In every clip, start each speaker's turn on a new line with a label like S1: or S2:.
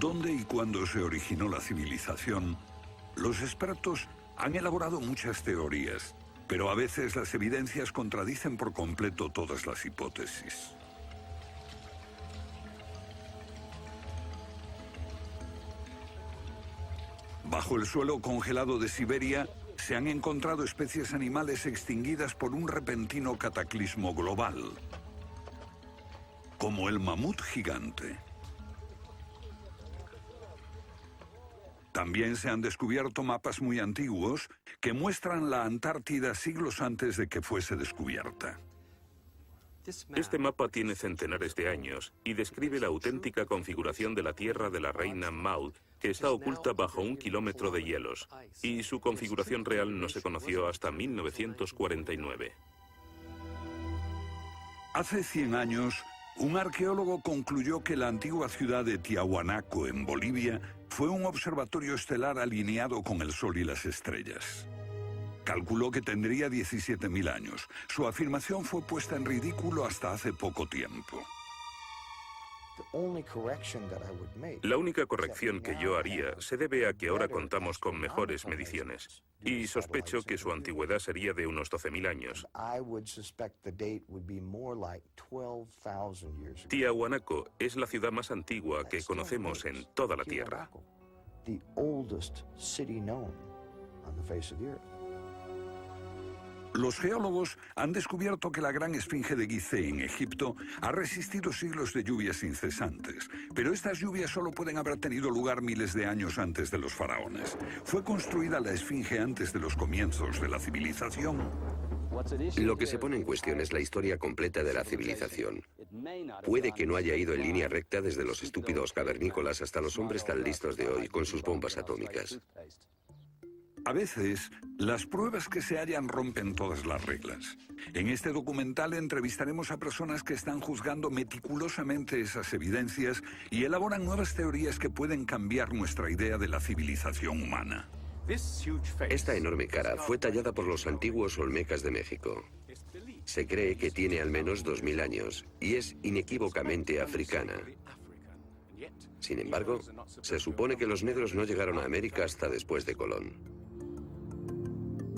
S1: dónde y cuándo se originó la civilización, los expertos han elaborado muchas teorías, pero a veces las evidencias contradicen por completo todas las hipótesis. Bajo el suelo congelado de Siberia se han encontrado especies animales extinguidas por un repentino cataclismo global, como el mamut gigante. También se han descubierto mapas muy antiguos que muestran la Antártida siglos antes de que fuese descubierta.
S2: Este mapa tiene centenares de años y describe la auténtica configuración de la Tierra de la reina Maud, que está oculta bajo 1 kilómetro de hielos, y su configuración real no se conoció hasta 1949.
S1: Hace 100 años, un arqueólogo concluyó que la antigua ciudad de Tiahuanaco, en Bolivia, fue un observatorio estelar alineado con el Sol y las estrellas. Calculó que tendría 17.000 años. Su afirmación fue puesta en ridículo hasta hace poco tiempo.
S2: La única corrección que yo haría se debe a que ahora contamos con mejores mediciones, y sospecho que su antigüedad sería de unos 12.000 años. Tiahuanaco es la ciudad más antigua que conocemos en toda la Tierra.
S1: Los geólogos han descubierto que la gran esfinge de Gizeh en Egipto ha resistido siglos de lluvias incesantes, pero estas lluvias solo pueden haber tenido lugar miles de años antes de los faraones. ¿Fue construida la esfinge antes de los comienzos de la civilización?
S3: Lo que se pone en cuestión es la historia completa de la civilización. Puede que no haya ido en línea recta desde los estúpidos cavernícolas hasta los hombres tan listos de hoy con sus bombas atómicas.
S1: A veces, las pruebas que se hallan rompen todas las reglas. En este documental entrevistaremos a personas que están juzgando meticulosamente esas evidencias y elaboran nuevas teorías que pueden cambiar nuestra idea de la civilización humana.
S3: Esta enorme cara fue tallada por los antiguos olmecas de México. Se cree que tiene al menos 2.000 años y es inequívocamente africana. Sin embargo, se supone que los negros no llegaron a América hasta después de Colón.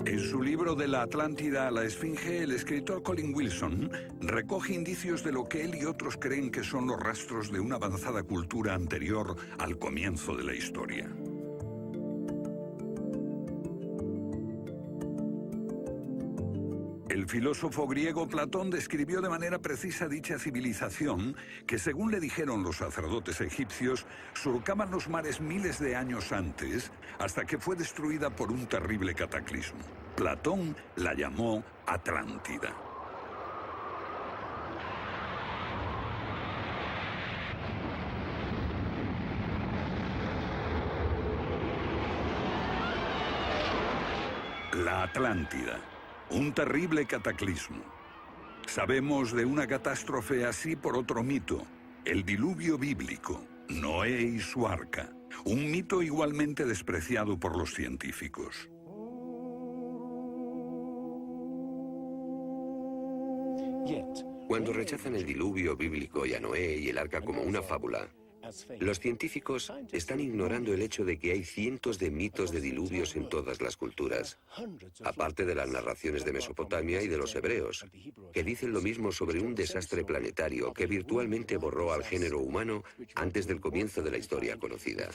S1: En su libro De la Atlántida a la Esfinge, el escritor Colin Wilson recoge indicios de lo que él y otros creen que son los rastros de una avanzada cultura anterior al comienzo de la historia. El filósofo griego Platón describió de manera precisa dicha civilización que, según le dijeron los sacerdotes egipcios, surcaban los mares miles de años antes, hasta que fue destruida por un terrible cataclismo. Platón la llamó Atlántida. La Atlántida. Un terrible cataclismo. Sabemos de una catástrofe así por otro mito, el diluvio bíblico, Noé y su arca, un mito igualmente despreciado por los científicos.
S3: Cuando rechazan el diluvio bíblico y a Noé y el arca como una fábula, los científicos están ignorando el hecho de que hay cientos de mitos de diluvios en todas las culturas, aparte de las narraciones de Mesopotamia y de los hebreos, que dicen lo mismo sobre un desastre planetario que virtualmente borró al género humano antes del comienzo de la historia conocida.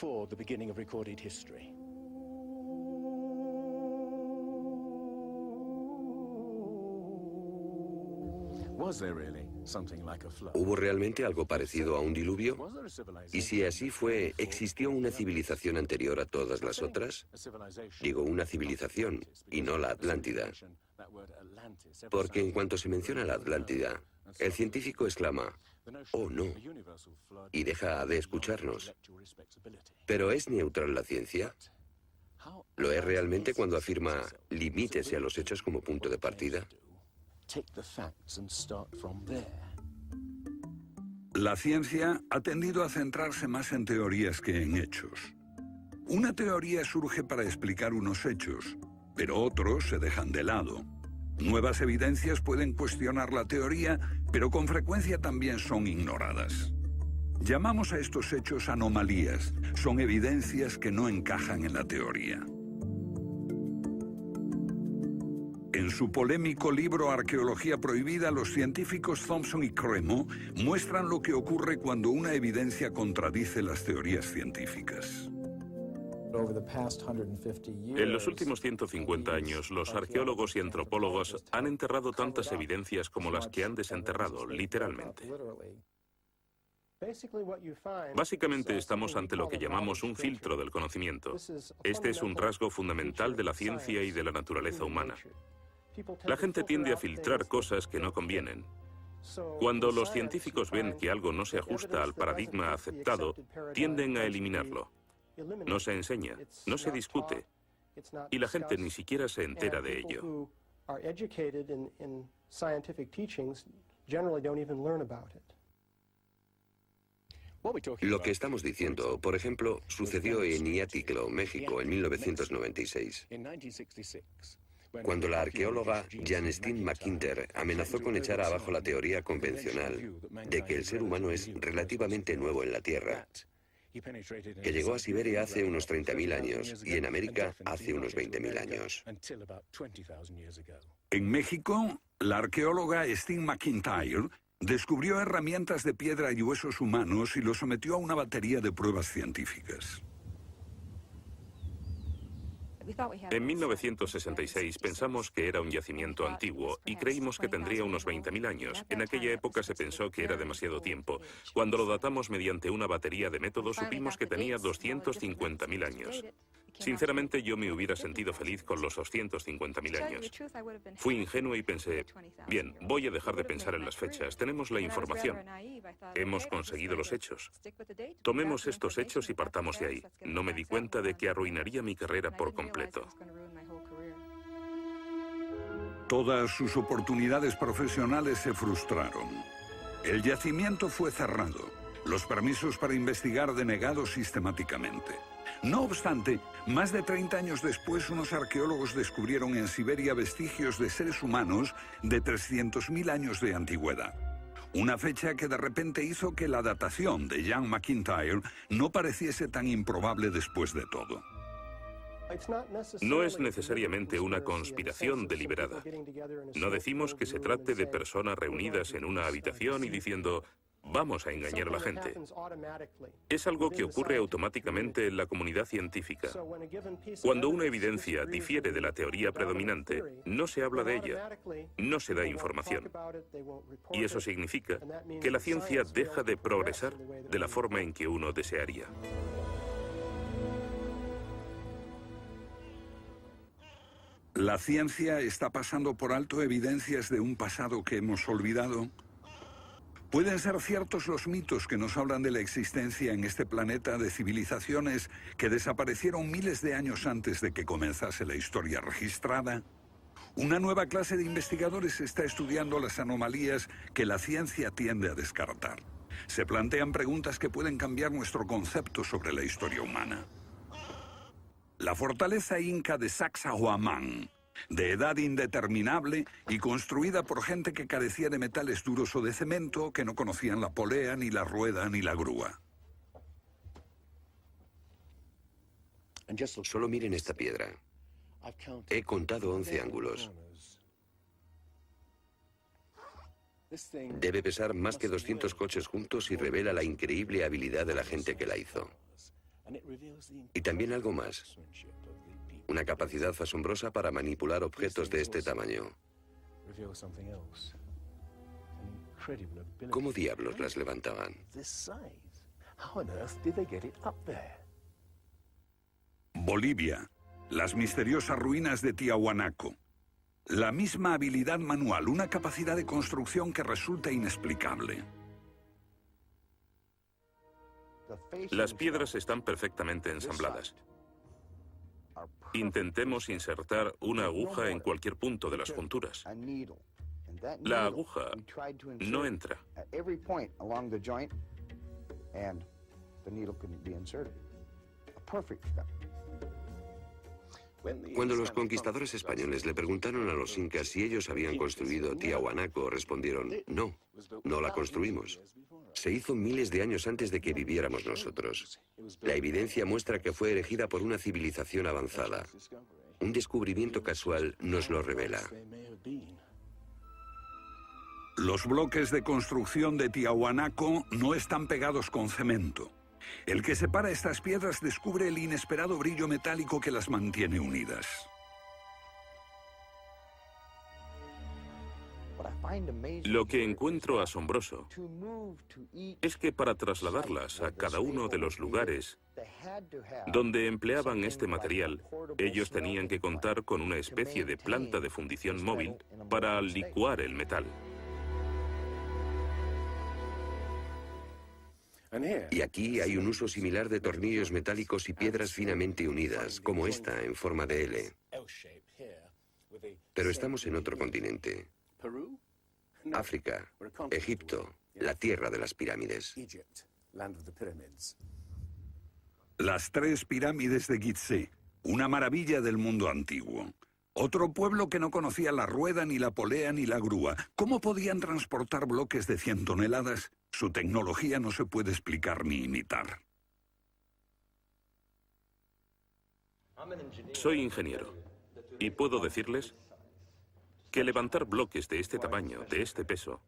S3: ¿Hubo realmente algo parecido a un diluvio? Y si así fue, ¿existió una civilización anterior a todas las otras? Digo una civilización, y no la Atlántida. Porque en cuanto se menciona la Atlántida, el científico exclama, «Oh, no», y deja de escucharnos. ¿Pero es neutral la ciencia? ¿Lo es realmente cuando afirma, limítese a los hechos como punto de partida?
S1: La ciencia ha tendido a centrarse más en teorías que en hechos. Una teoría surge para explicar unos hechos, pero otros se dejan de lado. Nuevas evidencias pueden cuestionar la teoría, pero con frecuencia también son ignoradas. Llamamos a estos hechos anomalías. Son evidencias que no encajan en la teoría. En su polémico libro Arqueología Prohibida, los científicos Thompson y Cremo muestran lo que ocurre cuando una evidencia contradice las teorías científicas.
S2: En los últimos 150 años, los arqueólogos y antropólogos han enterrado tantas evidencias como las que han desenterrado, literalmente. Básicamente estamos ante lo que llamamos un filtro del conocimiento. Este es un rasgo fundamental de la ciencia y de la naturaleza humana. La gente tiende a filtrar cosas que no convienen. Cuando los científicos ven que algo no se ajusta al paradigma aceptado, tienden a eliminarlo. No se enseña, no se discute, y la gente ni siquiera se entera de ello.
S3: Lo que estamos diciendo, por ejemplo, sucedió en Iaticlo, México, en 1996. Cuando la arqueóloga Janestine McIntyre amenazó con echar abajo la teoría convencional de que el ser humano es relativamente nuevo en la Tierra, que llegó a Siberia hace unos 30.000 años y en América hace unos 20.000 años.
S1: En México, la arqueóloga Stine McIntyre descubrió herramientas de piedra y huesos humanos y los sometió a una batería de pruebas científicas.
S2: En 1966 pensamos que era un yacimiento antiguo y creímos que tendría unos 20.000 años. En aquella época se pensó que era demasiado tiempo. Cuando lo datamos mediante una batería de métodos supimos que tenía 250.000 años. Sinceramente yo me hubiera sentido feliz con los 250.000 años. Fui ingenuo y pensé, bien, voy a dejar de pensar en las fechas. Tenemos la información. Hemos conseguido los hechos. Tomemos estos hechos y partamos de ahí. No me di cuenta de que arruinaría mi carrera por completo.
S1: Todas sus oportunidades profesionales se frustraron. El yacimiento fue cerrado. Los permisos para investigar denegados sistemáticamente. No obstante, más de 30 años después, unos arqueólogos descubrieron en Siberia vestigios de seres humanos de 300.000 años de antigüedad. Una fecha que de repente hizo que la datación de Jan McIntyre no pareciese tan improbable después de todo.
S2: No es necesariamente una conspiración deliberada. No decimos que se trate de personas reunidas en una habitación y diciendo, vamos a engañar a la gente. Es algo que ocurre automáticamente en la comunidad científica. Cuando una evidencia difiere de la teoría predominante, no se habla de ella, no se da información. Y eso significa que la ciencia deja de progresar de la forma en que uno desearía.
S1: ¿La ciencia está pasando por alto evidencias de un pasado que hemos olvidado? ¿Pueden ser ciertos los mitos que nos hablan de la existencia en este planeta de civilizaciones que desaparecieron miles de años antes de que comenzase la historia registrada? Una nueva clase de investigadores está estudiando las anomalías que la ciencia tiende a descartar. Se plantean preguntas que pueden cambiar nuestro concepto sobre la historia humana. La fortaleza inca de Sacsayhuamán, de edad indeterminable y construida por gente que carecía de metales duros o de cemento, que no conocían la polea, ni la rueda, ni la grúa.
S3: Solo miren esta piedra. He contado 11 ángulos. Debe pesar más que 200 coches juntos y revela la increíble habilidad de la gente que la hizo. Y también algo más. Una capacidad asombrosa para manipular objetos de este tamaño. ¿Cómo diablos las levantaban?
S1: Bolivia. Las misteriosas ruinas de Tiahuanaco. La misma habilidad manual, una capacidad de construcción que resulta inexplicable.
S2: Las piedras están perfectamente ensambladas. Intentemos insertar una aguja en cualquier punto de las junturas. La aguja no entra.
S3: Cuando los conquistadores españoles le preguntaron a los incas si ellos habían construido Tiahuanaco, respondieron, no, no la construimos. Se hizo miles de años antes de que viviéramos nosotros. La evidencia muestra que fue erigida por una civilización avanzada. Un descubrimiento casual nos lo revela.
S1: Los bloques de construcción de Tiahuanaco no están pegados con cemento. El que separa estas piedras descubre el inesperado brillo metálico que las mantiene unidas.
S2: Lo que encuentro asombroso es que para trasladarlas a cada uno de los lugares donde empleaban este material, ellos tenían que contar con una especie de planta de fundición móvil para licuar el metal.
S3: Y aquí hay un uso similar de tornillos metálicos y piedras finamente unidas, como esta en forma de L. Pero estamos en otro continente. África, Egipto, la tierra de las pirámides.
S1: Las 3 pirámides de Gizeh, una maravilla del mundo antiguo. Otro pueblo que no conocía la rueda, ni la polea, ni la grúa. ¿Cómo podían transportar bloques de 100 toneladas? Su tecnología no se puede explicar ni imitar.
S2: Soy ingeniero y puedo decirles que levantar bloques de este tamaño, de este peso,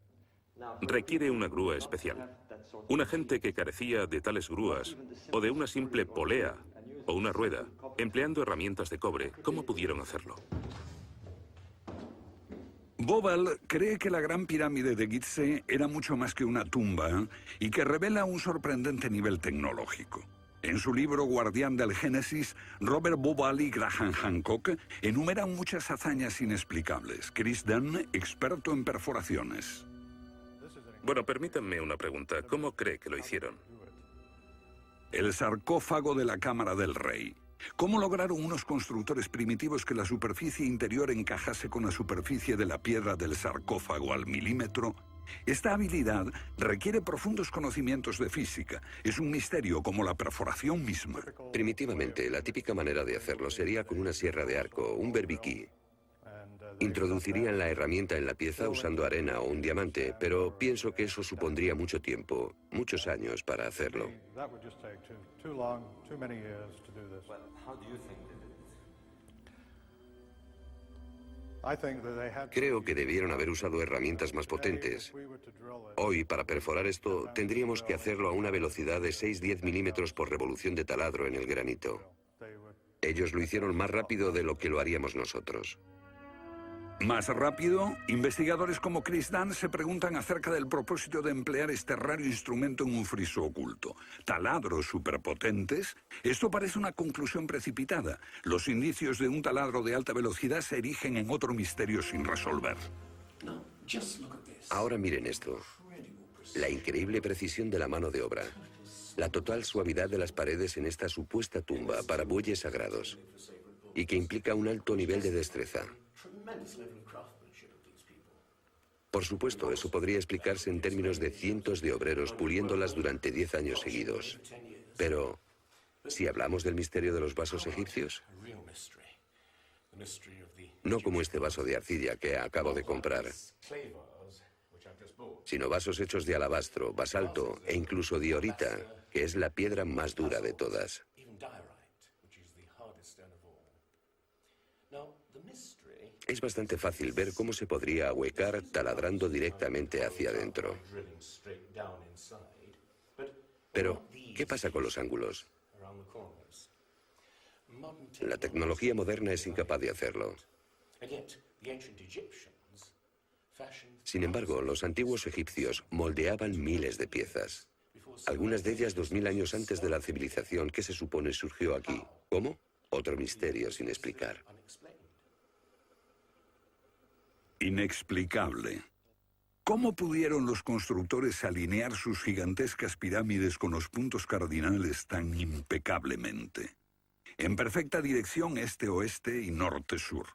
S2: requiere una grúa especial. Una gente que carecía de tales grúas, o de una simple polea, o una rueda, empleando herramientas de cobre, ¿cómo pudieron hacerlo?
S1: Bobal cree que la Gran Pirámide de Gizeh era mucho más que una tumba y que revela un sorprendente nivel tecnológico. En su libro Guardián del Génesis, Robert Bobal y Graham Hancock enumeran muchas hazañas inexplicables. Chris Dunn, experto en perforaciones.
S2: Bueno, permítanme una pregunta. ¿Cómo cree que lo hicieron?
S1: El sarcófago de la Cámara del Rey. ¿Cómo lograron unos constructores primitivos que la superficie interior encajase con la superficie de la piedra del sarcófago al milímetro? Esta habilidad requiere profundos conocimientos de física. Es un misterio como la perforación misma.
S3: Primitivamente, la típica manera de hacerlo sería con una sierra de arco, un berbiquí. Introducirían la herramienta en la pieza usando arena o un diamante, pero pienso que eso supondría mucho tiempo, muchos años para hacerlo. Creo que debieron haber usado herramientas más potentes. Hoy, para perforar esto, tendríamos que hacerlo a una velocidad de 6-10 milímetros por revolución de taladro en el granito. Ellos lo hicieron más rápido de lo que lo haríamos nosotros.
S1: Más rápido, investigadores como Chris Dunn se preguntan acerca del propósito de emplear este raro instrumento en un friso oculto. ¿Taladros superpotentes? Esto parece una conclusión precipitada. Los indicios de un taladro de alta velocidad se erigen en otro misterio sin resolver.
S3: Ahora miren esto. La increíble precisión de la mano de obra. La total suavidad de las paredes en esta supuesta tumba para bueyes sagrados. Y que implica un alto nivel de destreza. Por supuesto, eso podría explicarse en términos de cientos de obreros puliéndolas durante 10 años seguidos. Pero, si hablamos del misterio de los vasos egipcios, no como este vaso de arcilla que acabo de comprar, sino vasos hechos de alabastro, basalto e incluso diorita, que es la piedra más dura de todas. Es bastante fácil ver cómo se podría ahuecar taladrando directamente hacia adentro. Pero, ¿qué pasa con los ángulos? La tecnología moderna es incapaz de hacerlo. Sin embargo, los antiguos egipcios moldeaban miles de piezas. Algunas de ellas 2000 años antes de la civilización que se supone surgió aquí. ¿Cómo? Otro misterio sin explicar.
S1: Inexplicable. ¿Cómo pudieron los constructores alinear sus gigantescas pirámides con los puntos cardinales tan impecablemente? En perfecta dirección este-oeste y norte-sur,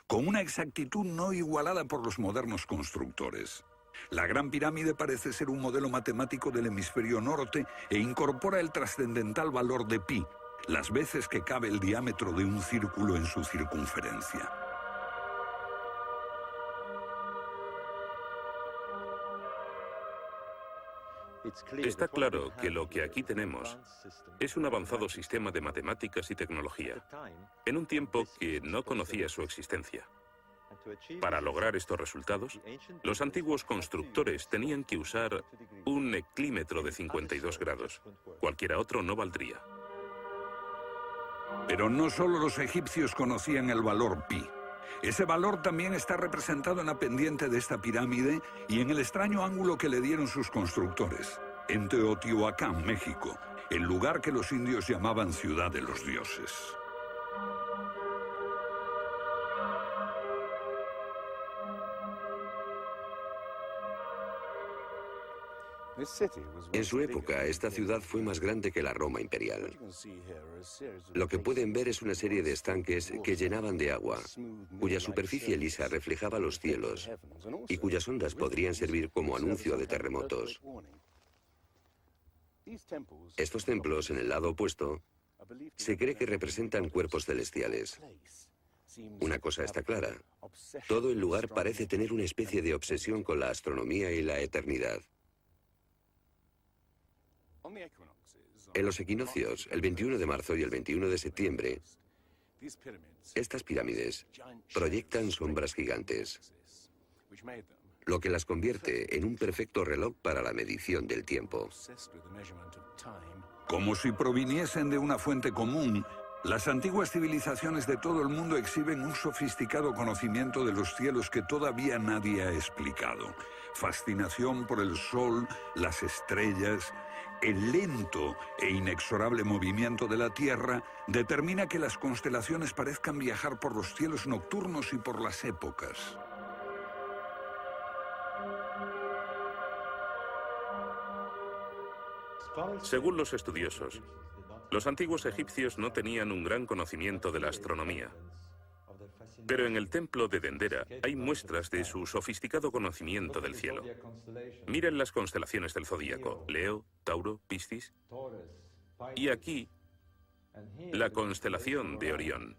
S1: con una exactitud no igualada por los modernos constructores. La Gran Pirámide parece ser un modelo matemático del hemisferio norte e incorpora el trascendental valor de pi, las veces que cabe el diámetro de un círculo en su circunferencia.
S2: Está claro que lo que aquí tenemos es un avanzado sistema de matemáticas y tecnología, en un tiempo que no conocía su existencia. Para lograr estos resultados, los antiguos constructores tenían que usar un eclímetro de 52 grados. Cualquiera otro no valdría.
S1: Pero no solo los egipcios conocían el valor pi. Ese valor también está representado en la pendiente de esta pirámide y en el extraño ángulo que le dieron sus constructores, en Teotihuacán, México, el lugar que los indios llamaban Ciudad de los Dioses.
S3: En su época, esta ciudad fue más grande que la Roma imperial. Lo que pueden ver es una serie de estanques que llenaban de agua, cuya superficie lisa reflejaba los cielos y cuyas ondas podrían servir como anuncio de terremotos. Estos templos, en el lado opuesto, se cree que representan cuerpos celestiales. Una cosa está clara: todo el lugar parece tener una especie de obsesión con la astronomía y la eternidad. En los equinoccios, el 21 de marzo y el 21 de septiembre, estas pirámides proyectan sombras gigantes, lo que las convierte en un perfecto reloj para la medición del tiempo.
S1: Como si proviniesen de una fuente común, las antiguas civilizaciones de todo el mundo exhiben un sofisticado conocimiento de los cielos que todavía nadie ha explicado. Fascinación por el sol, las estrellas. El lento e inexorable movimiento de la Tierra determina que las constelaciones parezcan viajar por los cielos nocturnos y por las épocas.
S2: Según los estudiosos, los antiguos egipcios no tenían un gran conocimiento de la astronomía. Pero en el templo de Dendera hay muestras de su sofisticado conocimiento del cielo. Miren las constelaciones del zodíaco: Leo, Tauro, Piscis. Y aquí, la constelación de Orión.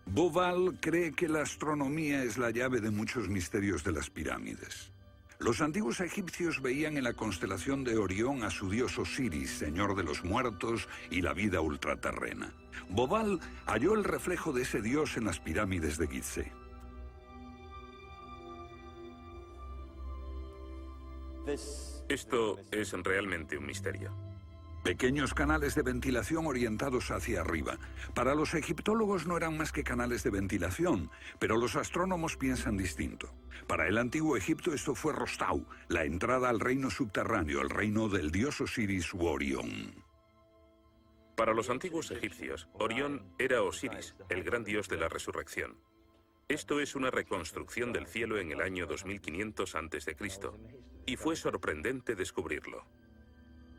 S1: Bauval cree que la astronomía es la llave de muchos misterios de las pirámides. Los antiguos egipcios veían en la constelación de Orión a su dios Osiris, señor de los muertos y la vida ultraterrena. Bauval halló el reflejo de ese dios en las pirámides de Gizeh.
S2: Esto es realmente un misterio.
S1: Pequeños canales de ventilación orientados hacia arriba. Para los egiptólogos no eran más que canales de ventilación, pero los astrónomos piensan distinto. Para el antiguo Egipto esto fue Rostau, la entrada al reino subterráneo, el reino del dios Osiris u Orión.
S2: Para los antiguos egipcios, Orión era Osiris, el gran dios de la resurrección. Esto es una reconstrucción del cielo en el año 2500 a.C., y fue sorprendente descubrirlo.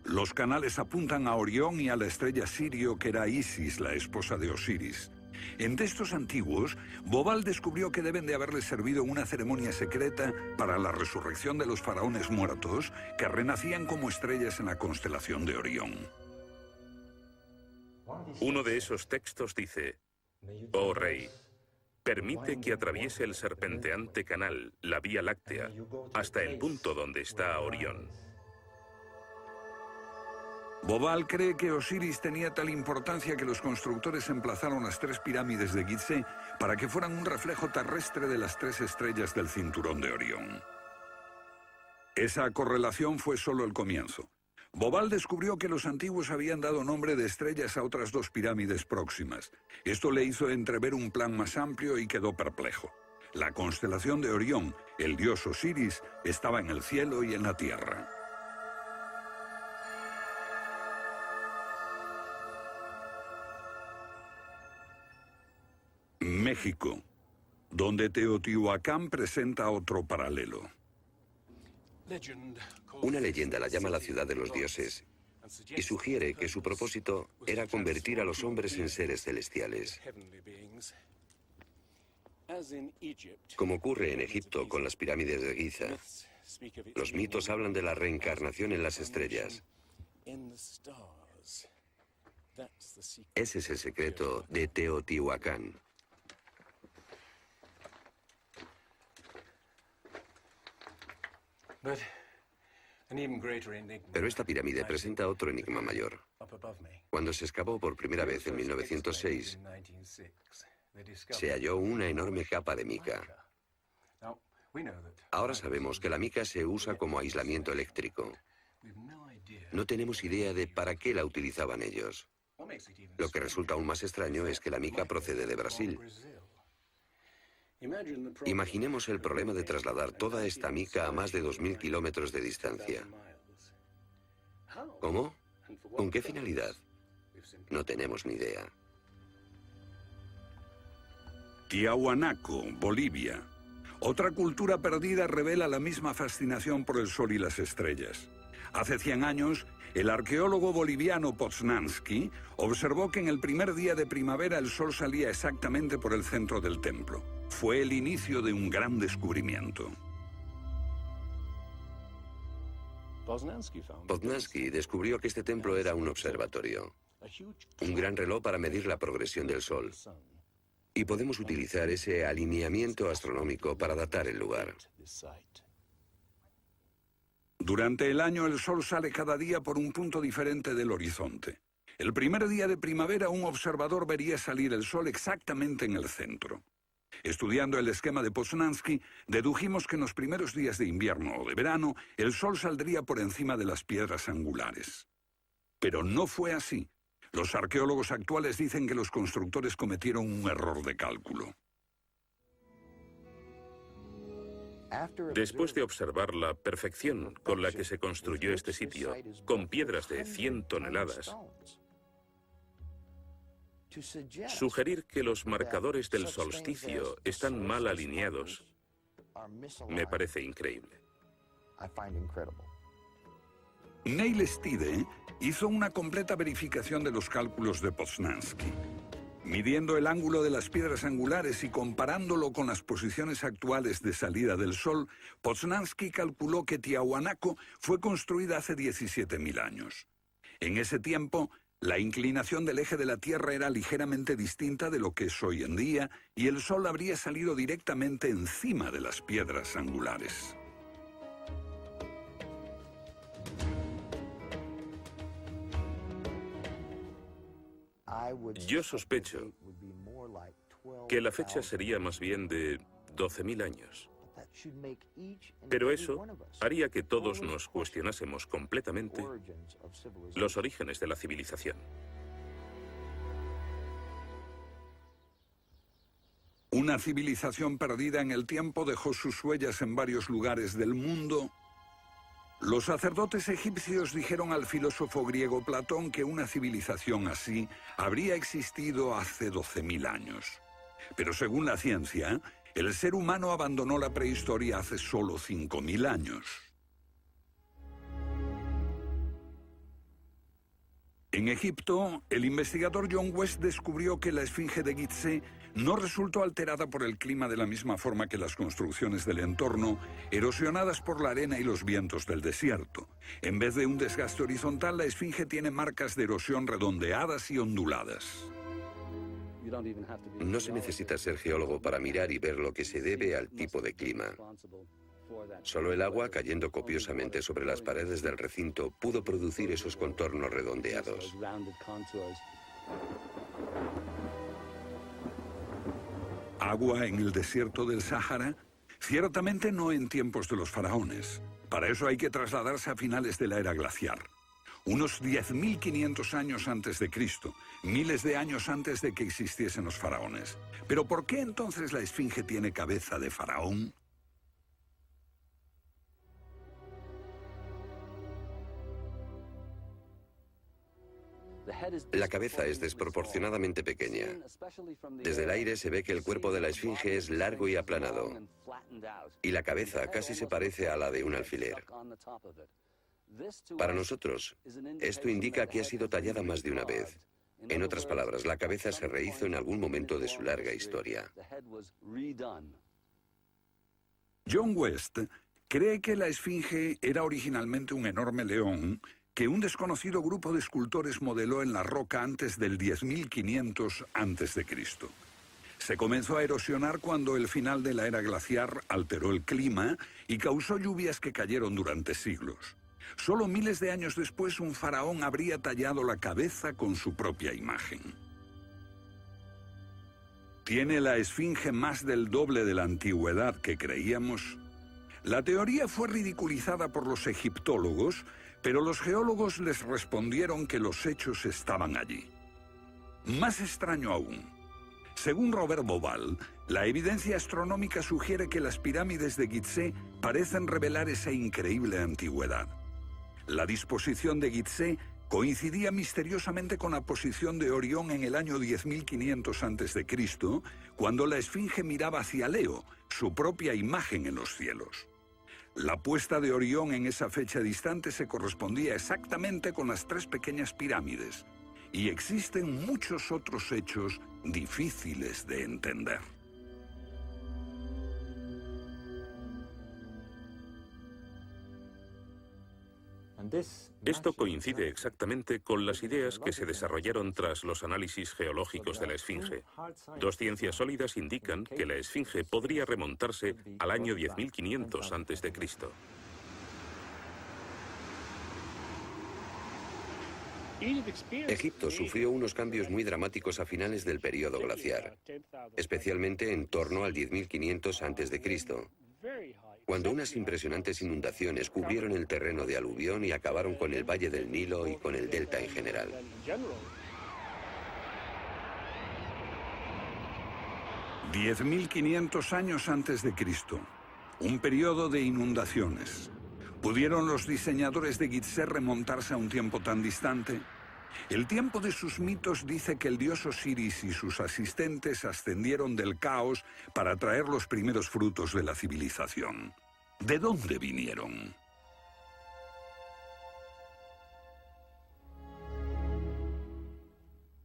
S1: Los canales apuntan a Orión y a la estrella Sirio, que era Isis, la esposa de Osiris. En textos antiguos, Bauval descubrió que deben de haberle servido una ceremonia secreta para la resurrección de los faraones muertos, que renacían como estrellas en la constelación de Orión.
S2: Uno de esos textos dice: «Oh rey, permite que atraviese el serpenteante canal, la Vía Láctea, hasta el punto donde está Orión».
S1: Bauval cree que Osiris tenía tal importancia que los constructores emplazaron las 3 pirámides de Gizeh para que fueran un reflejo terrestre de las 3 estrellas del cinturón de Orión. Esa correlación fue solo el comienzo. Bauval descubrió que los antiguos habían dado nombre de estrellas a otras 2 pirámides próximas. Esto le hizo entrever un plan más amplio y quedó perplejo. La constelación de Orión, el dios Osiris, estaba en el cielo y en la tierra. México, donde Teotihuacán presenta otro paralelo.
S3: Una leyenda la llama la ciudad de los dioses y sugiere que su propósito era convertir a los hombres en seres celestiales. Como ocurre en Egipto con las pirámides de Giza, los mitos hablan de la reencarnación en las estrellas. Ese es el secreto de Teotihuacán. Pero esta pirámide presenta otro enigma mayor. Cuando se excavó por primera vez en 1906, se halló una enorme capa de mica. Ahora sabemos que la mica se usa como aislamiento eléctrico. No tenemos idea de para qué la utilizaban ellos. Lo que resulta aún más extraño es que la mica procede de Brasil. Imaginemos el problema de trasladar toda esta mica a más de 2.000 kilómetros de distancia. ¿Cómo? ¿Con qué finalidad? No tenemos ni idea.
S1: Tiahuanaco, Bolivia. Otra cultura perdida revela la misma fascinación por el sol y las estrellas. Hace 100 años, el arqueólogo boliviano Poznański observó que en el primer día de primavera el sol salía exactamente por el centro del templo. Fue el inicio de un gran descubrimiento.
S3: Poznański descubrió que este templo era un observatorio, un gran reloj para medir la progresión del sol. Y podemos utilizar ese alineamiento astronómico para datar el lugar.
S1: Durante el año el sol sale cada día por un punto diferente del horizonte. El primer día de primavera un observador vería salir el sol exactamente en el centro. Estudiando el esquema de Poznański, dedujimos que en los primeros días de invierno o de verano el sol saldría por encima de las piedras angulares. Pero no fue así. Los arqueólogos actuales dicen que los constructores cometieron un error de cálculo.
S2: Después de observar la perfección con la que se construyó este sitio, con piedras de 100 toneladas, sugerir que los marcadores del solsticio están mal alineados me parece increíble.
S1: Neil Stide hizo una completa verificación de los cálculos de Poznański. Midiendo el ángulo de las piedras angulares y comparándolo con las posiciones actuales de salida del sol, Poznański calculó que Tiahuanaco fue construida hace 17.000 años. En ese tiempo, la inclinación del eje de la Tierra era ligeramente distinta de lo que es hoy en día y el sol habría salido directamente encima de las piedras angulares.
S2: Yo sospecho que la fecha sería más bien de 12.000 años. Pero eso haría que todos nos cuestionásemos completamente los orígenes de la civilización.
S1: Una civilización perdida en el tiempo dejó sus huellas en varios lugares del mundo. Los sacerdotes egipcios dijeron al filósofo griego Platón que una civilización así habría existido hace 12.000 años. Pero según la ciencia, el ser humano abandonó la prehistoria hace solo 5.000 años. En Egipto, el investigador John West descubrió que la esfinge de Gizeh no resultó alterada por el clima de la misma forma que las construcciones del entorno, erosionadas por la arena y los vientos del desierto. En vez de un desgaste horizontal, la esfinge tiene marcas de erosión redondeadas y onduladas.
S3: No se necesita ser geólogo para mirar y ver lo que se debe al tipo de clima. Solo el agua cayendo copiosamente sobre las paredes del recinto pudo producir esos contornos redondeados.
S1: ¿Agua en el desierto del Sáhara? Ciertamente no en tiempos de los faraones. Para eso hay que trasladarse a finales de la era glaciar. Unos 10.500 años antes de Cristo, miles de años antes de que existiesen los faraones. ¿Pero por qué entonces la esfinge tiene cabeza de faraón?
S3: La cabeza es desproporcionadamente pequeña. Desde el aire se ve que el cuerpo de la esfinge es largo y aplanado, y la cabeza casi se parece a la de un alfiler. Para nosotros, esto indica que ha sido tallada más de una vez. En otras palabras, la cabeza se rehizo en algún momento de su larga historia.
S1: John West cree que la esfinge era originalmente un enorme león que un desconocido grupo de escultores modeló en la roca antes del 10.500 a.C. Se comenzó a erosionar cuando el final de la era glaciar alteró el clima y causó lluvias que cayeron durante siglos. Solo miles de años después, un faraón habría tallado la cabeza con su propia imagen. ¿Tiene la esfinge más del doble de la antigüedad que creíamos? La teoría fue ridiculizada por los egiptólogos, pero los geólogos les respondieron que los hechos estaban allí. Más extraño aún, según Robert Bauval, la evidencia astronómica sugiere que las pirámides de Gizeh parecen revelar esa increíble antigüedad. La disposición de Gizeh coincidía misteriosamente con la posición de Orión en el año 10.500 a.C., cuando la esfinge miraba hacia Leo, su propia imagen en los cielos. La puesta de Orión en esa fecha distante se correspondía exactamente con las tres pequeñas pirámides, y existen muchos otros hechos difíciles de entender.
S2: Esto coincide exactamente con las ideas que se desarrollaron tras los análisis geológicos de la esfinge. Dos ciencias sólidas indican que la esfinge podría remontarse al año 10.500 a.C.
S3: Egipto sufrió unos cambios muy dramáticos a finales del período glaciar, especialmente en torno al 10.500 a.C., cuando unas impresionantes inundaciones cubrieron el terreno de aluvión y acabaron con el valle del Nilo y con el delta en general.
S1: «10.500 años antes de Cristo, un periodo de inundaciones. ¿Pudieron los diseñadores de Gizeh remontarse a un tiempo tan distante? El tiempo de sus mitos dice que el dios Osiris y sus asistentes ascendieron del caos para traer los primeros frutos de la civilización. ¿De dónde vinieron?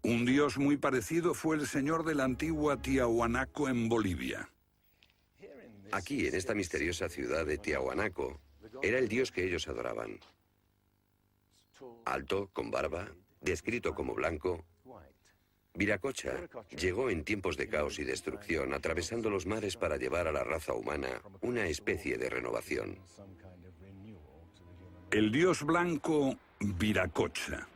S1: Un dios muy parecido fue el señor de la antigua Tiahuanaco en Bolivia.
S3: Aquí, en esta misteriosa ciudad de Tiahuanaco, era el dios que ellos adoraban. Alto, con barba, descrito como blanco, Viracocha llegó en tiempos de caos y destrucción, atravesando los mares para llevar a la raza humana una especie de renovación.
S1: El dios blanco Viracocha.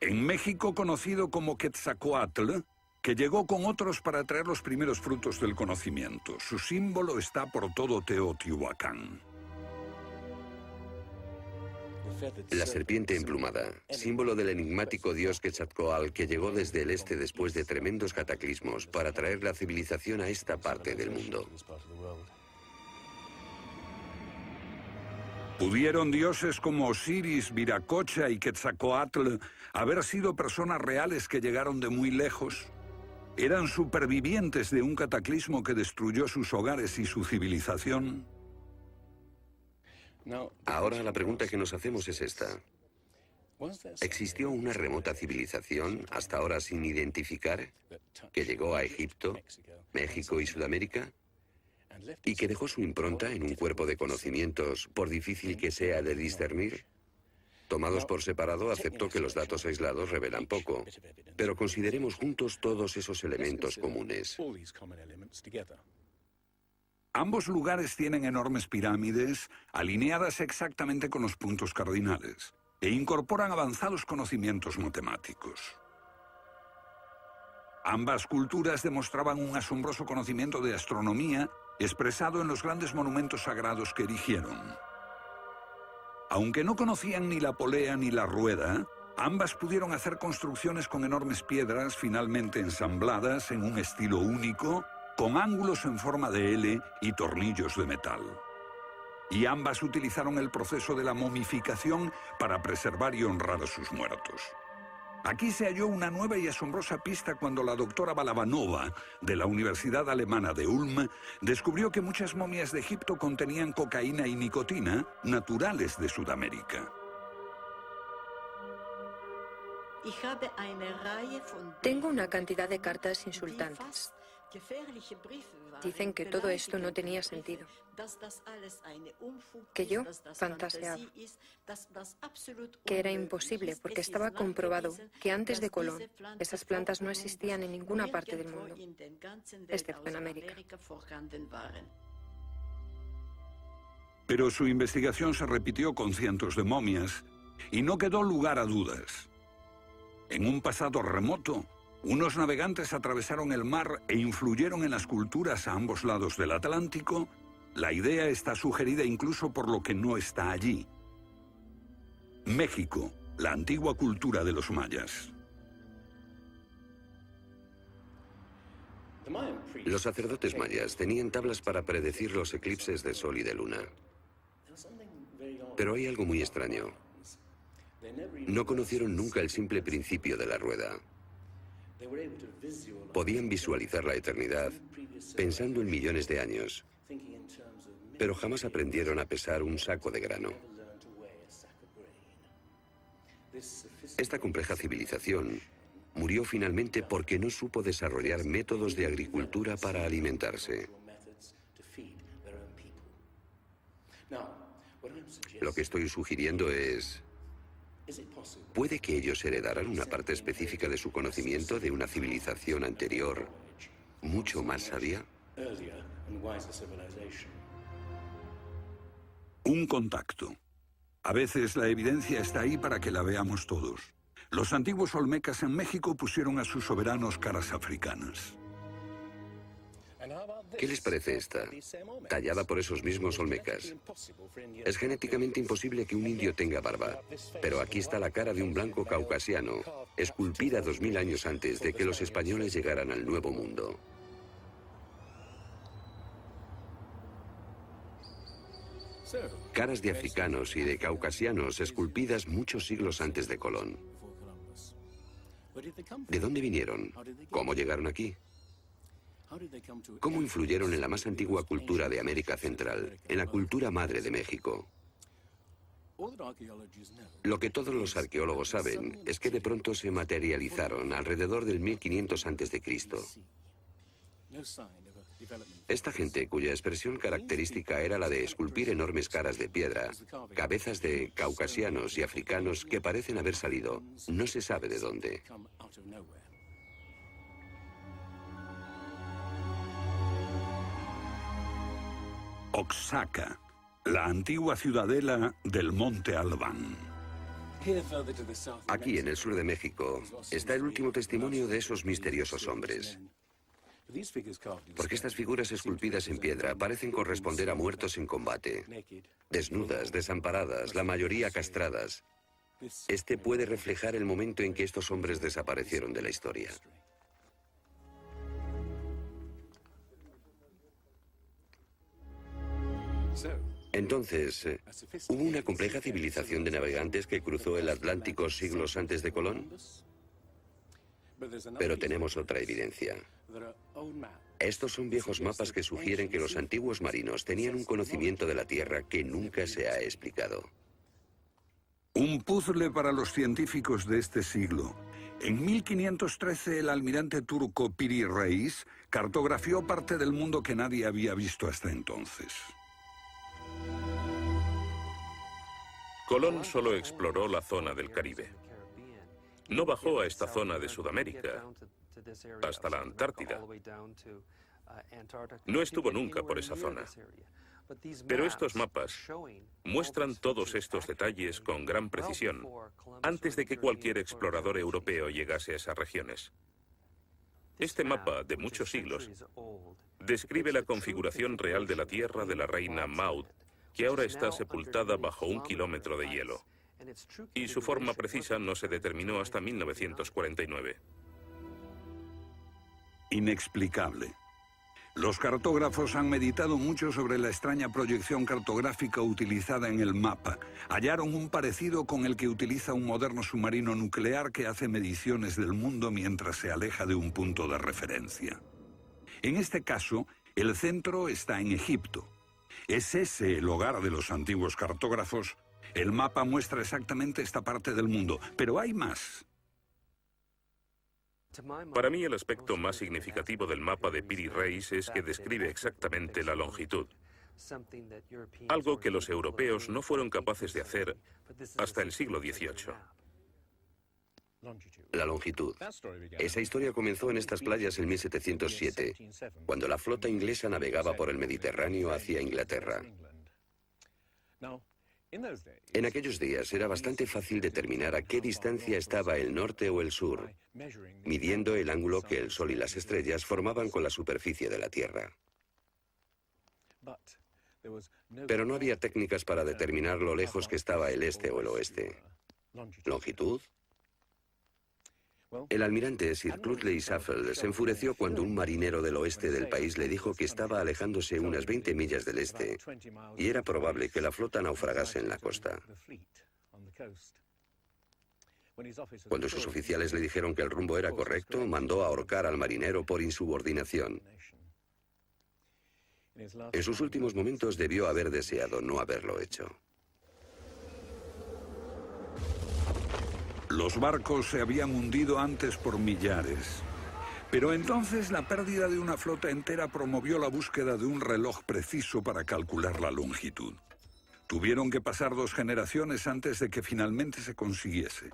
S1: En México conocido como Quetzalcóatl, que llegó con otros para traer los primeros frutos del conocimiento. Su símbolo está por todo Teotihuacán.
S3: La serpiente emplumada, símbolo del enigmático dios Quetzalcóatl que llegó desde el este después de tremendos cataclismos para traer la civilización a esta parte del mundo.
S1: ¿Pudieron dioses como Osiris, Viracocha y Quetzalcóatl haber sido personas reales que llegaron de muy lejos? ¿Eran supervivientes de un cataclismo que destruyó sus hogares y su civilización?
S3: Ahora la pregunta que nos hacemos es esta. ¿Existió una remota civilización, hasta ahora sin identificar, que llegó a Egipto, México y Sudamérica? ¿Y que dejó su impronta en un cuerpo de conocimientos, por difícil que sea de discernir? Tomados por separado, acepto que los datos aislados revelan poco, pero consideremos juntos todos esos elementos comunes.
S1: Ambos lugares tienen enormes pirámides, alineadas exactamente con los puntos cardinales, e incorporan avanzados conocimientos matemáticos. Ambas culturas demostraban un asombroso conocimiento de astronomía, expresado en los grandes monumentos sagrados que erigieron. Aunque no conocían ni la polea ni la rueda, ambas pudieron hacer construcciones con enormes piedras finalmente ensambladas en un estilo único, con ángulos en forma de L y tornillos de metal. Y ambas utilizaron el proceso de la momificación para preservar y honrar a sus muertos. Aquí se halló una nueva y asombrosa pista cuando la doctora Balabanova, de la Universidad Alemana de Ulm, descubrió que muchas momias de Egipto contenían cocaína y nicotina, naturales de Sudamérica.
S4: Tengo una cantidad de cartas insultantes. Dicen que todo esto no tenía sentido, que yo fantaseaba, que era imposible porque estaba comprobado que antes de Colón esas plantas no existían en ninguna parte del mundo, excepto en América.
S1: Pero su investigación se repitió con cientos de momias y no quedó lugar a dudas. En un pasado remoto, unos navegantes atravesaron el mar e influyeron en las culturas a ambos lados del Atlántico. La idea está sugerida incluso por lo que no está allí. México, la antigua cultura de los mayas.
S3: Los sacerdotes mayas tenían tablas para predecir los eclipses de sol y de luna. Pero hay algo muy extraño. No conocieron nunca el simple principio de la rueda. Podían visualizar la eternidad pensando en millones de años, pero jamás aprendieron a pesar un saco de grano. Esta compleja civilización murió finalmente porque no supo desarrollar métodos de agricultura para alimentarse. Lo que estoy sugiriendo es... ¿puede que ellos heredaran una parte específica de su conocimiento de una civilización anterior, mucho más sabia?
S1: Un contacto. A veces la evidencia está ahí para que la veamos todos. Los antiguos olmecas en México pusieron a sus soberanos caras africanas.
S3: ¿Qué les parece esta? Tallada por esos mismos olmecas. Es genéticamente imposible que un indio tenga barba, pero aquí está la cara de un blanco caucasiano, esculpida 2000 años antes de que los españoles llegaran al Nuevo Mundo. Caras de africanos y de caucasianos esculpidas muchos siglos antes de Colón. ¿De dónde vinieron? ¿Cómo llegaron aquí? ¿Cómo influyeron en la más antigua cultura de América Central, en la cultura madre de México? Lo que todos los arqueólogos saben es que de pronto se materializaron alrededor del 1500 a.C. Esta gente, cuya expresión característica era la de esculpir enormes caras de piedra, cabezas de caucasianos y africanos que parecen haber salido, no se sabe de dónde.
S1: Oaxaca, la antigua ciudadela del Monte Albán.
S3: Aquí, en el sur de México, está el último testimonio de esos misteriosos hombres. Porque estas figuras esculpidas en piedra parecen corresponder a muertos en combate, desnudas, desamparadas, la mayoría castradas. Este puede reflejar el momento en que estos hombres desaparecieron de la historia. Entonces, ¿hubo una compleja civilización de navegantes que cruzó el Atlántico siglos antes de Colón? Pero tenemos otra evidencia. Estos son viejos mapas que sugieren que los antiguos marinos tenían un conocimiento de la Tierra que nunca se ha explicado.
S1: Un puzzle para los científicos de este siglo. En 1513 el almirante turco Piri Reis cartografió parte del mundo que nadie había visto hasta entonces.
S2: Colón solo exploró la zona del Caribe. No bajó a esta zona de Sudamérica, hasta la Antártida. No estuvo nunca por esa zona. Pero estos mapas muestran todos estos detalles con gran precisión, antes de que cualquier explorador europeo llegase a esas regiones. Este mapa, de muchos siglos, describe la configuración real de la tierra de la reina Maud, que ahora está sepultada bajo 1 kilómetro de hielo. Y su forma precisa no se determinó hasta 1949.
S1: Inexplicable. Los cartógrafos han meditado mucho sobre la extraña proyección cartográfica utilizada en el mapa. Hallaron un parecido con el que utiliza un moderno submarino nuclear que hace mediciones del mundo mientras se aleja de un punto de referencia. En este caso, el centro está en Egipto. ¿Es ese el hogar de los antiguos cartógrafos? El mapa muestra exactamente esta parte del mundo, pero hay más.
S2: Para mí, el aspecto más significativo del mapa de Piri Reis es que describe exactamente la longitud. Algo que los europeos no fueron capaces de hacer hasta el siglo XVIII.
S3: La longitud. Esa historia comenzó en estas playas en 1707, cuando la flota inglesa navegaba por el Mediterráneo hacia Inglaterra. En aquellos días era bastante fácil determinar a qué distancia estaba el norte o el sur, midiendo el ángulo que el Sol y las estrellas formaban con la superficie de la Tierra. Pero no había técnicas para determinar lo lejos que estaba el este o el oeste. ¿Longitud? El almirante Sir Clutley Saffold se enfureció cuando un marinero del oeste del país le dijo que estaba alejándose unas 20 millas del este y era probable que la flota naufragase en la costa. Cuando sus oficiales le dijeron que el rumbo era correcto, mandó ahorcar al marinero por insubordinación. En sus últimos momentos debió haber deseado no haberlo hecho.
S1: Los barcos se habían hundido antes por millares. Pero entonces la pérdida de una flota entera promovió la búsqueda de un reloj preciso para calcular la longitud. Tuvieron que pasar 2 generaciones antes de que finalmente se consiguiese.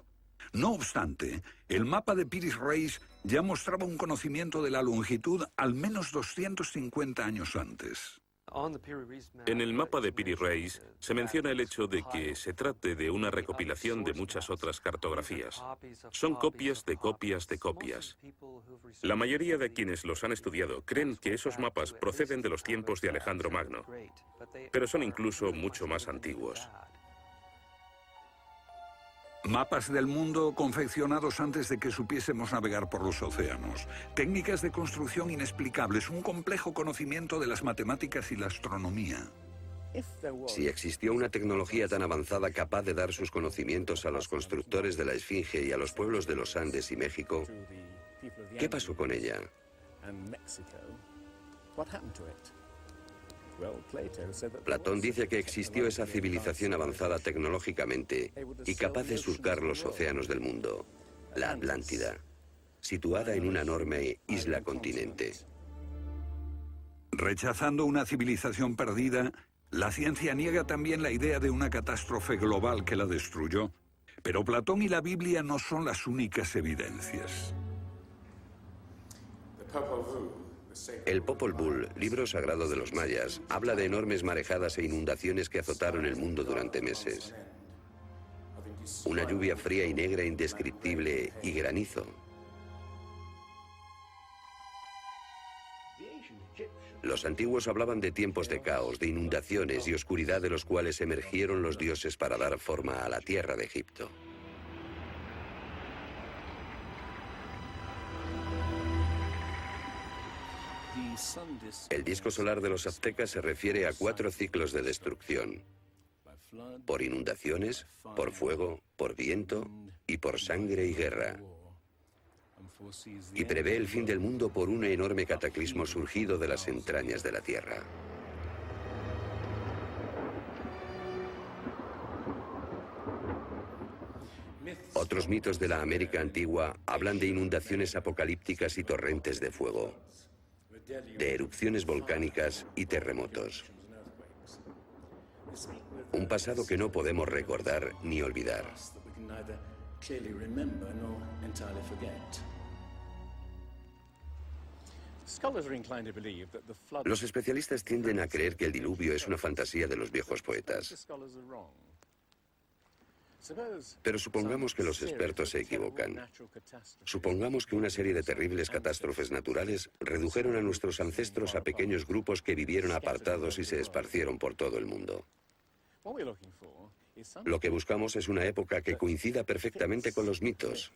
S1: No obstante, el mapa de Piri Reis ya mostraba un conocimiento de la longitud al menos 250 años antes.
S2: En el mapa de Piri Reis se menciona el hecho de que se trate de una recopilación de muchas otras cartografías. Son copias de copias de copias. La mayoría de quienes los han estudiado creen que esos mapas proceden de los tiempos de Alejandro Magno, pero son incluso mucho más antiguos.
S1: Mapas del mundo confeccionados antes de que supiésemos navegar por los océanos. Técnicas de construcción inexplicables, un complejo conocimiento de las matemáticas y la astronomía.
S3: Si existió una tecnología tan avanzada capaz de dar sus conocimientos a los constructores de la Esfinge y a los pueblos de los Andes y México, ¿qué pasó con ella? Platón dice que existió esa civilización avanzada tecnológicamente y capaz de surcar los océanos del mundo, la Atlántida, situada en una enorme isla-continente.
S1: Rechazando una civilización perdida, la ciencia niega también la idea de una catástrofe global que la destruyó. Pero Platón y la Biblia no son las únicas evidencias.
S3: El Popol Vuh, libro sagrado de los mayas, habla de enormes marejadas e inundaciones que azotaron el mundo durante meses. Una lluvia fría y negra indescriptible y granizo. Los antiguos hablaban de tiempos de caos, de inundaciones y oscuridad de los cuales emergieron los dioses para dar forma a la tierra de Egipto. El disco solar de los aztecas se refiere a 4 ciclos de destrucción: por inundaciones, por fuego, por viento y por sangre y guerra. Y prevé el fin del mundo por un enorme cataclismo surgido de las entrañas de la tierra. Otros mitos de la América antigua hablan de inundaciones apocalípticas y torrentes de fuego, de erupciones volcánicas y terremotos. Un pasado que no podemos recordar ni olvidar. Los especialistas tienden a creer que el diluvio es una fantasía de los viejos poetas. Pero supongamos que los expertos se equivocan. Supongamos que una serie de terribles catástrofes naturales redujeron a nuestros ancestros a pequeños grupos que vivieron apartados y se esparcieron por todo el mundo. Lo que buscamos es una época que coincida perfectamente con los mitos,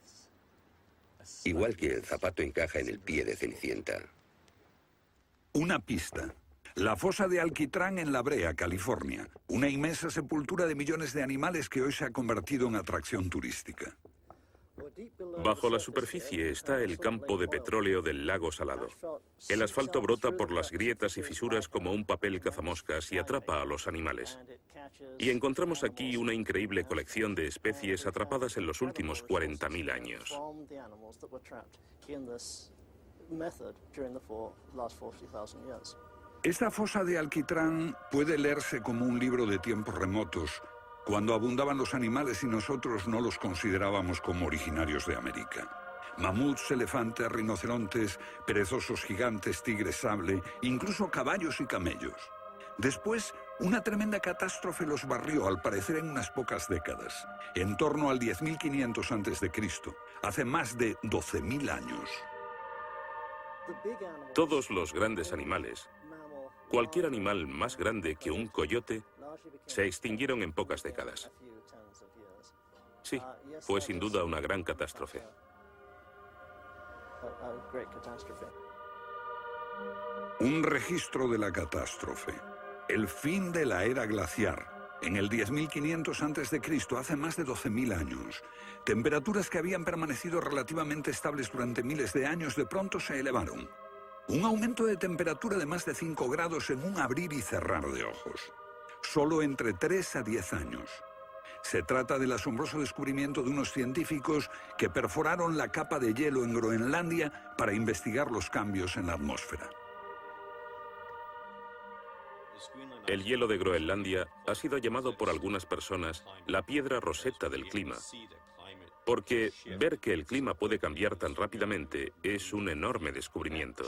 S3: igual que el zapato encaja en el pie de Cenicienta.
S1: Una pista. La fosa de Alquitrán en La Brea, California. Una inmensa sepultura de millones de animales que hoy se ha convertido en atracción turística.
S2: Bajo la superficie está el campo de petróleo del lago Salado. El asfalto brota por las grietas y fisuras como un papel cazamoscas y atrapa a los animales. Y encontramos aquí una increíble colección de especies atrapadas en los últimos 40.000 años.
S1: Esta fosa de Alquitrán puede leerse como un libro de tiempos remotos, cuando abundaban los animales y nosotros no los considerábamos como originarios de América. Mamuts, elefantes, rinocerontes, perezosos gigantes, tigres sable, incluso caballos y camellos. Después, una tremenda catástrofe los barrió, al parecer en unas pocas décadas, en torno al 10.500 a.C., hace más de 12.000 años.
S2: Todos los grandes animales, cualquier animal más grande que un coyote, se extinguieron en pocas décadas. Sí, fue sin duda una gran catástrofe.
S1: Un registro de la catástrofe. El fin de la era glaciar. En el 10.500 a.C., hace más de 12.000 años. Temperaturas que habían permanecido relativamente estables durante miles de años de pronto se elevaron. Un aumento de temperatura de más de 5 grados en un abrir y cerrar de ojos. Solo entre 3 a 10 años. Se trata del asombroso descubrimiento de unos científicos que perforaron la capa de hielo en Groenlandia para investigar los cambios en la atmósfera.
S2: El hielo de Groenlandia ha sido llamado por algunas personas la piedra roseta del clima, porque ver que el clima puede cambiar tan rápidamente es un enorme descubrimiento.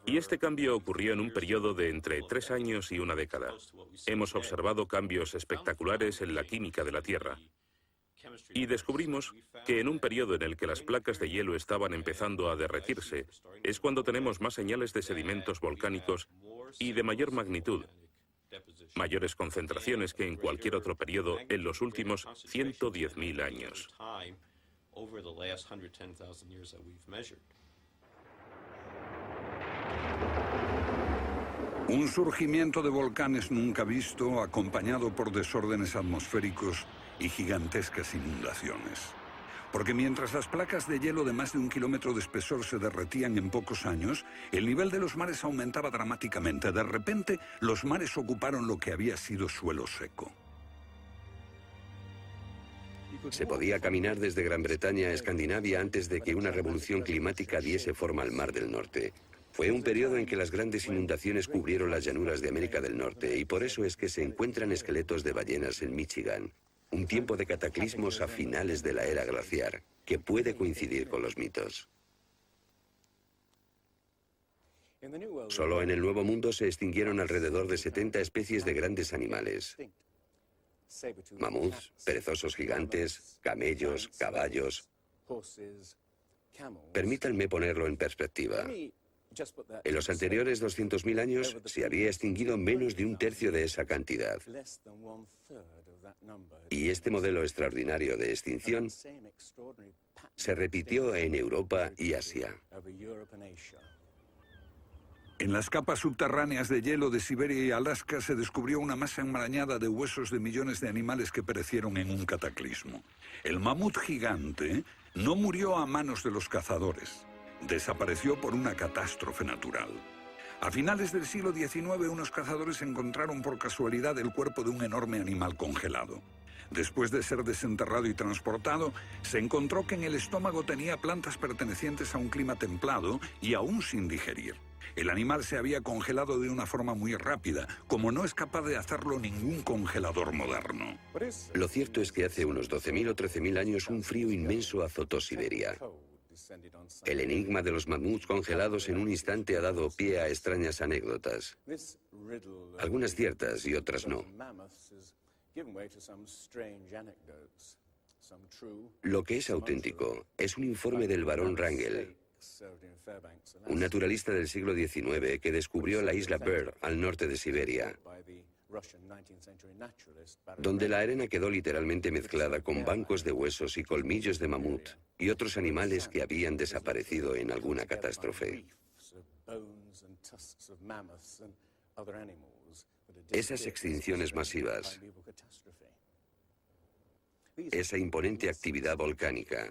S2: Y este cambio ocurrió en un periodo de entre 3 años y una década. Hemos observado cambios espectaculares en la química de la Tierra. Y descubrimos que en un periodo en el que las placas de hielo estaban empezando a derretirse, es cuando tenemos más señales de sedimentos volcánicos y de mayor magnitud, mayores concentraciones que en cualquier otro periodo en los últimos 110.000 años.
S1: Un surgimiento de volcanes nunca visto, acompañado por desórdenes atmosféricos y gigantescas inundaciones. Porque mientras las placas de hielo de más de 1 kilómetro de espesor se derretían en pocos años, el nivel de los mares aumentaba dramáticamente. De repente, los mares ocuparon lo que había sido suelo seco.
S3: Se podía caminar desde Gran Bretaña a Escandinavia antes de que una revolución climática diese forma al Mar del Norte. Fue un periodo en que las grandes inundaciones cubrieron las llanuras de América del Norte y por eso es que se encuentran esqueletos de ballenas en Michigan. Un tiempo de cataclismos a finales de la era glaciar, que puede coincidir con los mitos. Solo en el Nuevo Mundo se extinguieron alrededor de 70 especies de grandes animales. Mamuts, perezosos gigantes, camellos, caballos. Permítanme ponerlo en perspectiva. En los anteriores 200.000 años se había extinguido menos de 1/3 de esa cantidad. Y este modelo extraordinario de extinción se repitió en Europa y Asia.
S1: En las capas subterráneas de hielo de Siberia y Alaska se descubrió una masa enmarañada de huesos de millones de animales que perecieron en un cataclismo. El mamut gigante no murió a manos de los cazadores. Desapareció por una catástrofe natural. A finales del siglo XIX, unos cazadores encontraron por casualidad el cuerpo de un enorme animal congelado. Después de ser desenterrado y transportado, se encontró que en el estómago tenía plantas pertenecientes a un clima templado y aún sin digerir. El animal se había congelado de una forma muy rápida, como no es capaz de hacerlo ningún congelador moderno.
S3: Lo cierto es que hace unos 12.000 o 13.000 años un frío inmenso azotó Siberia. El enigma de los mamuts congelados en un instante ha dado pie a extrañas anécdotas. Algunas ciertas y otras no. Lo que es auténtico es un informe del barón Wrangel, un naturalista del siglo XIX que descubrió la isla Byrd al norte de Siberia, donde la arena quedó literalmente mezclada con bancos de huesos y colmillos de mamut y otros animales que habían desaparecido en alguna catástrofe. Esas extinciones masivas, esa imponente actividad volcánica,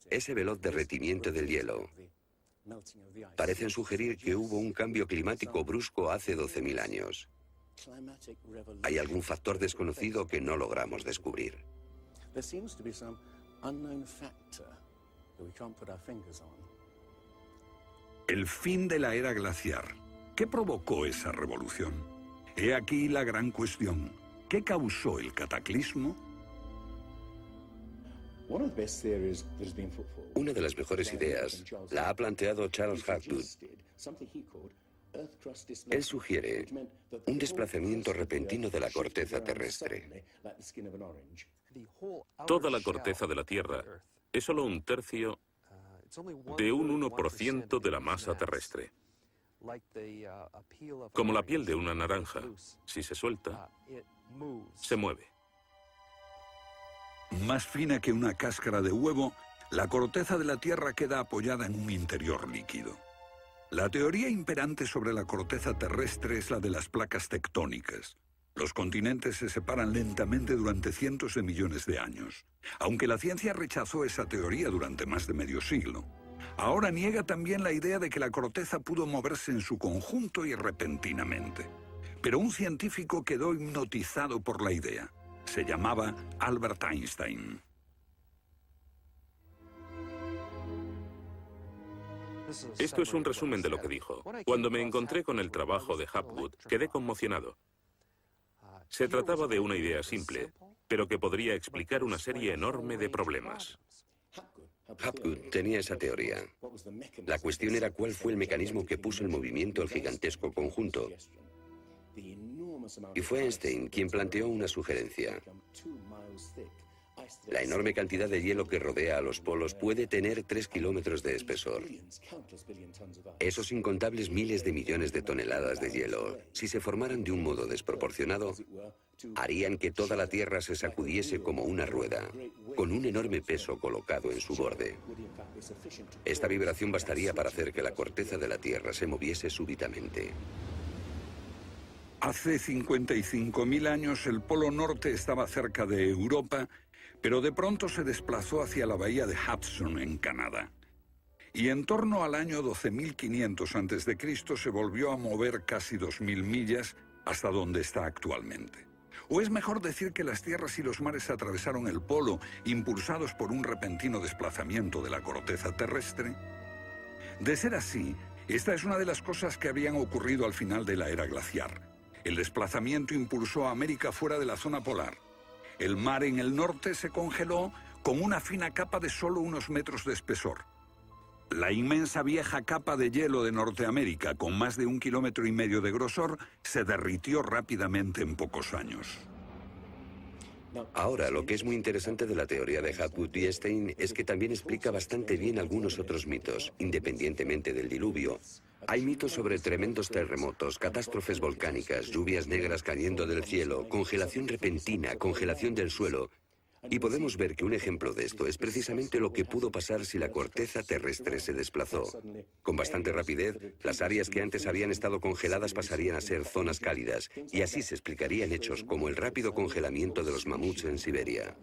S3: ese veloz derretimiento del hielo, parecen sugerir que hubo un cambio climático brusco hace 12.000 años. Hay algún factor desconocido que no logramos descubrir.
S1: El fin de la era glaciar. ¿Qué provocó esa revolución? He aquí la gran cuestión. ¿Qué causó el cataclismo?
S3: Una de las mejores ideas la ha planteado Charles Hapgood. Él sugiere un desplazamiento repentino de la corteza terrestre.
S2: Toda la corteza de la Tierra es solo un tercio de un 1% de la masa terrestre. Como la piel de una naranja, si se suelta, se mueve.
S1: Más fina que una cáscara de huevo, la corteza de la Tierra queda apoyada en un interior líquido. La teoría imperante sobre la corteza terrestre es la de las placas tectónicas. Los continentes se separan lentamente durante cientos de millones de años. Aunque la ciencia rechazó esa teoría durante más de medio siglo, ahora niega también la idea de que la corteza pudo moverse en su conjunto y repentinamente. Pero un científico quedó hipnotizado por la idea. Se llamaba Albert Einstein.
S2: Esto es un resumen de lo que dijo. Cuando me encontré con el trabajo de Hapgood, quedé conmocionado. Se trataba de una idea simple, pero que podría explicar una serie enorme de problemas.
S3: Hapgood tenía esa teoría. La cuestión era cuál fue el mecanismo que puso en movimiento el gigantesco conjunto. Y fue Einstein quien planteó una sugerencia. La enorme cantidad de hielo que rodea a los polos puede tener 3 kilómetros de espesor. Esos incontables miles de millones de toneladas de hielo, si se formaran de un modo desproporcionado, harían que toda la Tierra se sacudiese como una rueda, con un enorme peso colocado en su borde. Esta vibración bastaría para hacer que la corteza de la Tierra se moviese súbitamente.
S1: Hace 55.000 años el Polo Norte estaba cerca de Europa, pero de pronto se desplazó hacia la bahía de Hudson, en Canadá. Y en torno al año 12.500 a.C. se volvió a mover casi 2.000 millas hasta donde está actualmente. ¿O es mejor decir que las tierras y los mares atravesaron el polo, impulsados por un repentino desplazamiento de la corteza terrestre? De ser así, esta es una de las cosas que habrían ocurrido al final de la era glaciar. El desplazamiento impulsó a América fuera de la zona polar. El mar en el norte se congeló con una fina capa de solo unos metros de espesor. La inmensa vieja capa de hielo de Norteamérica, con más de 1,5 kilómetros de grosor, se derritió rápidamente en pocos años.
S3: Ahora, lo que es muy interesante de la teoría de Hapgood y Einstein es que también explica bastante bien algunos otros mitos, independientemente del diluvio. Hay mitos sobre tremendos terremotos, catástrofes volcánicas, lluvias negras cayendo del cielo, congelación repentina, congelación del suelo. Y podemos ver que un ejemplo de esto es precisamente lo que pudo pasar si la corteza terrestre se desplazó. Con bastante rapidez, las áreas que antes habían estado congeladas pasarían a ser zonas cálidas, y así se explicarían hechos como el rápido congelamiento de los mamuts en Siberia.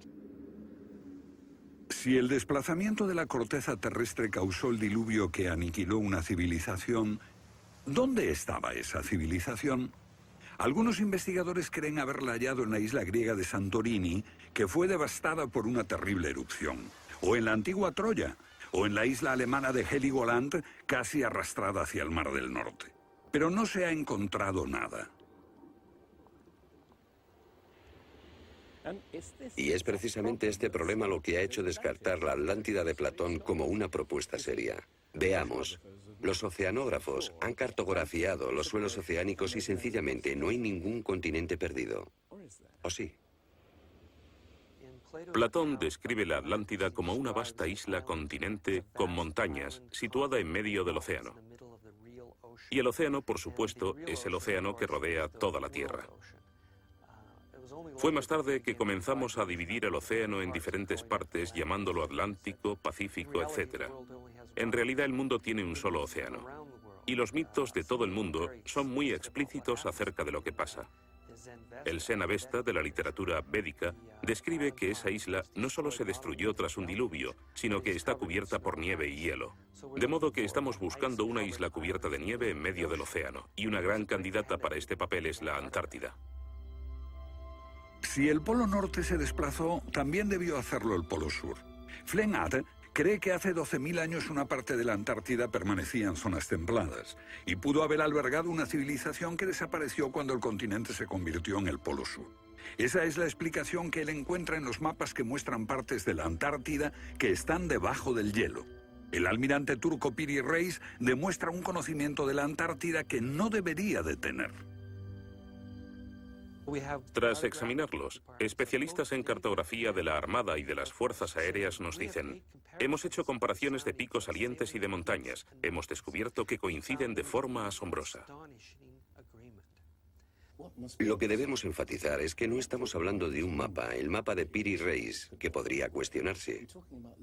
S1: Si el desplazamiento de la corteza terrestre causó el diluvio que aniquiló una civilización, ¿dónde estaba esa civilización? Algunos investigadores creen haberla hallado en la isla griega de Santorini, que fue devastada por una terrible erupción, o en la antigua Troya, o en la isla alemana de Heligoland, casi arrastrada hacia el Mar del Norte. Pero no se ha encontrado nada.
S3: Y es precisamente este problema lo que ha hecho descartar la Atlántida de Platón como una propuesta seria. Veamos. Los oceanógrafos han cartografiado los suelos oceánicos y sencillamente no hay ningún continente perdido. ¿O sí?
S2: Platón describe la Atlántida como una vasta isla-continente con montañas, situada en medio del océano. Y el océano, por supuesto, es el océano que rodea toda la Tierra. Fue más tarde que comenzamos a dividir el océano en diferentes partes, llamándolo Atlántico, Pacífico, etc. En realidad el mundo tiene un solo océano. Y los mitos de todo el mundo son muy explícitos acerca de lo que pasa. El Zen-Avesta de la literatura védica describe que esa isla no solo se destruyó tras un diluvio, sino que está cubierta por nieve y hielo. De modo que estamos buscando una isla cubierta de nieve en medio del océano, y una gran candidata para este papel es la Antártida.
S1: Si el Polo Norte se desplazó, también debió hacerlo el Polo Sur. Flennat cree que hace 12.000 años una parte de la Antártida permanecía en zonas templadas y pudo haber albergado una civilización que desapareció cuando el continente se convirtió en el Polo Sur. Esa es la explicación que él encuentra en los mapas que muestran partes de la Antártida que están debajo del hielo. El almirante turco Piri Reis demuestra un conocimiento de la Antártida que no debería de tener.
S2: Tras examinarlos, especialistas en cartografía de la Armada y de las Fuerzas Aéreas nos dicen: hemos hecho comparaciones de picos salientes y de montañas. Hemos descubierto que coinciden de forma asombrosa.
S3: Lo que debemos enfatizar es que no estamos hablando de un mapa, el mapa de Piri Reis, que podría cuestionarse.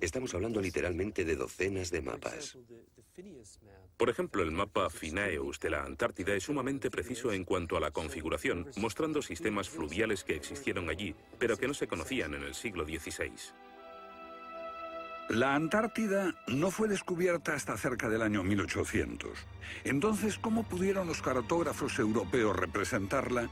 S3: Estamos hablando literalmente de docenas de mapas.
S2: Por ejemplo, el mapa Phineus de la Antártida es sumamente preciso en cuanto a la configuración, mostrando sistemas fluviales que existieron allí, pero que no se conocían en el siglo XVI.
S1: La Antártida no fue descubierta hasta cerca del año 1800. Entonces, ¿cómo pudieron los cartógrafos europeos representarla?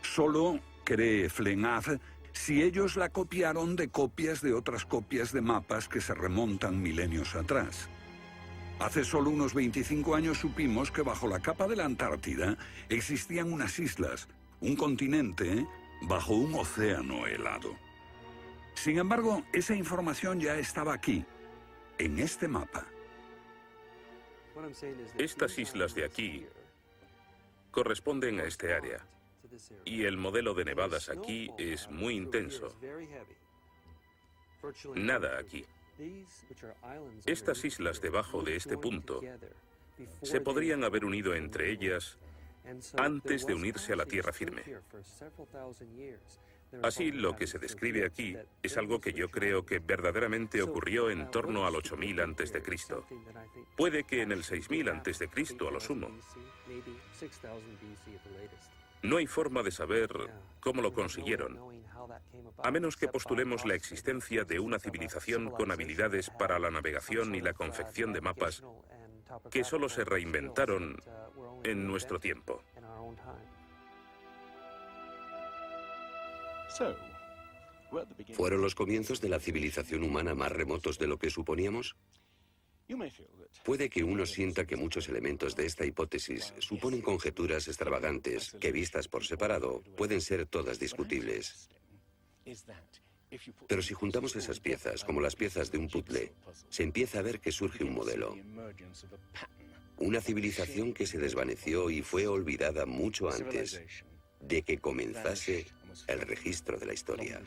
S1: Solo, cree Flenave, si ellos la copiaron de copias de otras copias de mapas que se remontan milenios atrás. Hace solo unos 25 años supimos que bajo la capa de la Antártida existían unas islas, un continente bajo un océano helado. Sin embargo, esa información ya estaba aquí, en este mapa.
S2: Estas islas de aquí corresponden a este área, y el modelo de nevadas aquí es muy intenso. Nada aquí. Estas islas debajo de este punto se podrían haber unido entre ellas antes de unirse a la tierra firme. Así, lo que se describe aquí es algo que yo creo que verdaderamente ocurrió en torno al 8000 a.C. Puede que en el 6000 a.C. a lo sumo. No hay forma de saber cómo lo consiguieron, a menos que postulemos la existencia de una civilización con habilidades para la navegación y la confección de mapas que solo se reinventaron en nuestro tiempo.
S3: ¿Fueron los comienzos de la civilización humana más remotos de lo que suponíamos? Puede que uno sienta que muchos elementos de esta hipótesis suponen conjeturas extravagantes que, vistas por separado, pueden ser todas discutibles. Pero si juntamos esas piezas como las piezas de un puzzle, se empieza a ver que surge un modelo. Una civilización que se desvaneció y fue olvidada mucho antes de que comenzase el registro de la historia.